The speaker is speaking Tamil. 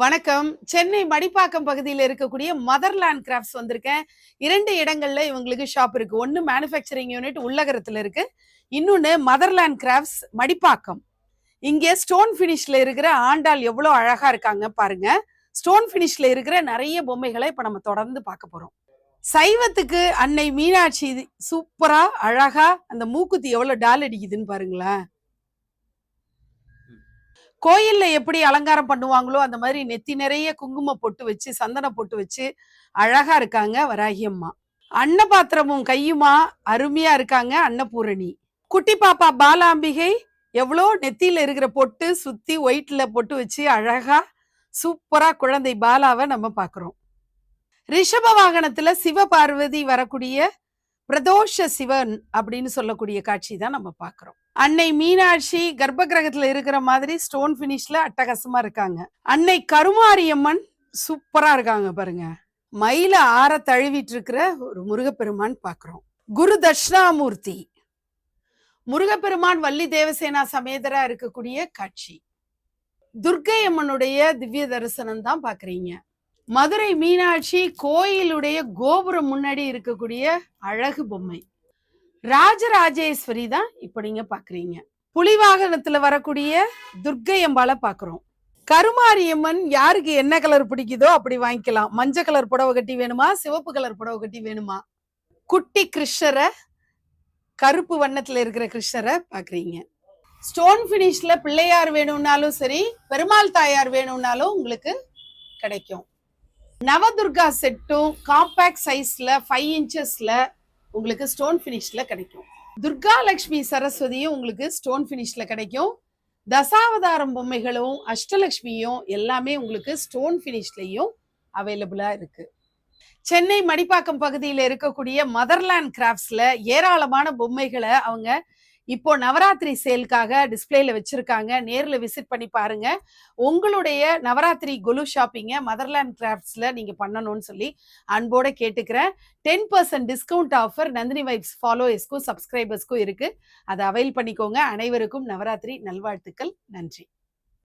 வணக்கம். சென்னை மடிப்பாக்கம் பகுதியில இருக்கக்கூடிய மதர்லேண்ட் கிராஃப்ட்ஸ் வந்திருக்கேன். 2 இடங்கள்ல இவங்களுக்கு ஷாப் இருக்கு. ஒண்ணு மேனுஃபேக்சரிங் யூனிட் உள்ளகரத்துல இருக்கு. இன்னொன்னு மதர்லேண்ட் கிராஃப்ட்ஸ் மடிப்பாக்கம். இங்க ஸ்டோன் ஃபினிஷ்ல இருக்கிற ஆண்டாள் எவ்வளோ அழகா இருக்காங்க பாருங்க. ஸ்டோன் ஃபினிஷ்ல இருக்கிற நிறைய பொம்மைகளை இப்ப நம்ம தொடர்ந்து பார்க்க போறோம். சைவத்துக்கு அன்னை மீனாட்சி சூப்பரா அழகா அந்த மூக்குத்தி எவ்வளவு டால் அடிக்குதுன்னு பாருங்களேன். கோயில்ல எப்படி அலங்காரம் பண்ணுவாங்களோ அந்த மாதிரி நெத்தி நிறைய குங்கும பொட்டு வச்சு சந்தன பொட்டு வச்சு அழகா இருக்காங்க வராகி அம்மா. அன்னபாத்திரமும் கையுமா அருமையா இருக்காங்க அன்னபூரணி. குட்டி பாப்பா பாலாம்பிகை எவ்வளோ நெத்தியில இருக்கிற பொட்டு சுத்தி ஒயிட்ல பொட்டு வச்சு அழகா சூப்பரா குழந்தை பாலாவை நம்ம பாக்குறோம். ரிஷப வாகனத்துல சிவபார்வதி வரக்கூடிய பிரதோஷ சிவன் அப்படின்னு சொல்லக்கூடிய காட்சி தான் நம்ம பாக்குறோம். அன்னை மீனாட்சி கர்ப்ப கிரகத்துல இருக்கிற மாதிரி ஸ்டோன் பினிஷ்ல அட்டகாசமா இருக்காங்க. அன்னை கருமாரியம்மன் சூப்பரா இருக்காங்க பாருங்க. மயில ஆற தழுவிட்டு இருக்கிற ஒரு முருகப்பெருமான் பாக்குறோம். குரு தட்சிணாமூர்த்தி முருகப்பெருமான் வள்ளி தேவசேனா சமேதரா இருக்கக்கூடிய காட்சி. துர்க்கை அம்மனுடைய திவ்ய தரிசனம் தான் பாக்குறீங்க. மதுரை மீனாட்சி கோயிலுடைய கோபுரம் முன்னாடி இருக்கக்கூடிய அழகு பொம்மை. ராஜராஜேஸ்வரி தான் இப்ப நீங்க பாக்குறீங்க. புலிவாகனத்துல வரக்கூடிய துர்க்கை அம்பால பாக்குறோம். கருமாரியம்மன் யாருக்கு என்ன கலர் பிடிக்குதோ அப்படி வாங்கிக்கலாம். மஞ்சள் கலர் புடவை கட்டி வேணுமா, சிவப்பு கலர் புடவை கட்டி வேணுமா. குட்டி கிருஷ்ணரை கருப்பு வண்ணத்துல இருக்கிற கிருஷ்ணரை பாக்குறீங்க. ஸ்டோன் பினிஷ்ல பிள்ளையார் வேணும்னாலும் சரி, பெருமாள் தாயார் வேணும்னாலும் உங்களுக்கு கிடைக்கும். நவதுர்கா செட்டும் காம்பேக்ட் சைஸ்ல 5 இன்ச்சஸ்ல உங்களுக்கு ஸ்டோன் பினிஷ்ல கிடைக்கும். துர்கா லட்சுமி சரஸ்வதியும் உங்களுக்கு ஸ்டோன் பினிஷ்ல கிடைக்கும். தசாவதாரம் பொம்மைகளும் அஷ்டலட்சுமியும் எல்லாமே உங்களுக்கு ஸ்டோன் பினிஷ்லயும் அவைலபிளா இருக்கு. சென்னை மடிப்பாக்கம் பகுதியில் இருக்கக்கூடிய மதர்லேண்ட் கிராஃப்ட்ஸ்ல ஏராளமான பொம்மைகளை அவங்க இப்போ நவராத்திரி சேலுக்காக டிஸ்பிளேல வச்சிருக்காங்க. நேர்ல விசிட் பண்ணி பாருங்க. உங்களுடைய நவராத்திரி கொலு ஷாப்பிங்க மதர்லேண்ட் கிராஃப்ட்ஸ்ல நீங்க பண்ணணும்னு சொல்லி அன்போட கேட்டுக்கிறேன். 10% டிஸ்கவுண்ட் ஆஃபர் நந்தினி வைப்ஸ் ஃபாலோயர்ஸ்க்கும் சப்ஸ்கிரைபர்ஸ்க்கும் இருக்கு. அதை அவைல் பண்ணிக்கோங்க. அனைவருக்கும் நவராத்திரி நல்வாழ்த்துக்கள். நன்றி.